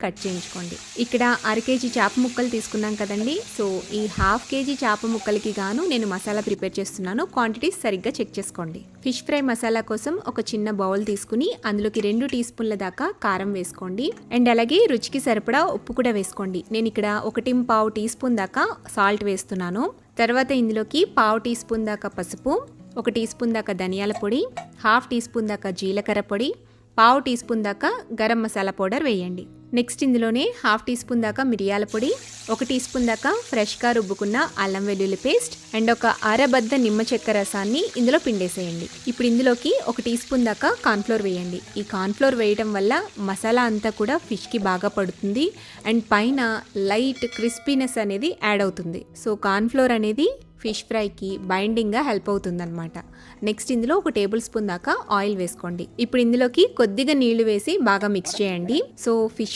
Cut చేయించుకోండి. ఇక్కడ అర కేజీ చేప ముక్కలు తీసుకున్నాం కదండి. సో ఈ హాఫ్ కేజీ చేప ముక్కలకి గాను నేను మసాలా ప్రిపేర్ చేస్తున్నాను. క్వాంటిటీస్ సరిగ్గా చెక్ చేసుకోండి. ఫిష్ ఫ్రై మసాలా కోసం ఒక చిన్న బౌల్ తీసుకుని అందులోకి 2 టీ స్పూన్ల దాకా కారం వేసుకోండి. అండ్ అలాగే రుచికి సరిపడా ఉప్పు కూడా వేసుకోండి. నేను ఇక్కడ 1.25 టీ స్పూన్ దాకా సాల్ట్ వేస్తున్నాను. తర్వాత ఇందులోకి 1/2 టీ స్పూన్ దాకా పసుపు, 1 టీ స్పూన్ దాకా ధనియాల పొడి, 1/2 టీ స్పూన్ దాకా జీలకర్ర పొడి, 1/2 టీ స్పూన్ దాకా గరం మసాలా పౌడర్ వేయండి. నెక్స్ట్ ఇందులోనే 1/2 టీ స్పూన్ దాకా మిరియాల పొడి, 1 టీ స్పూన్ దాకా ఫ్రెష్గా రుబ్బుకున్న అల్లం వెల్లుల్లి పేస్ట్ అండ్ ఒక అరబద్ద నిమ్మ చెక్క రసాన్ని ఇందులో పిండేసేయండి. ఇప్పుడు ఇందులోకి 1 టీ స్పూన్ దాకా కార్న్ఫ్లోర్ వేయండి. ఈ కార్న్ఫ్లోర్ వేయడం వల్ల మసాలా అంతా కూడా ఫిష్కి బాగా పడుతుంది అండ్ పైన లైట్ క్రిస్పీనెస్ అనేది యాడ్ అవుతుంది. సో కార్న్ఫ్లోర్ అనేది ఫిష్ ఫ్రైకి బైండింగ్గా హెల్ప్ అవుతుందన్నమాట. నెక్స్ట్ ఇందులో 1 టేబుల్ స్పూన్ దాకా ఆయిల్ వేసుకోండి. ఇప్పుడు ఇందులోకి కొద్దిగా నీళ్లు వేసి బాగా మిక్స్ చేయండి. So fish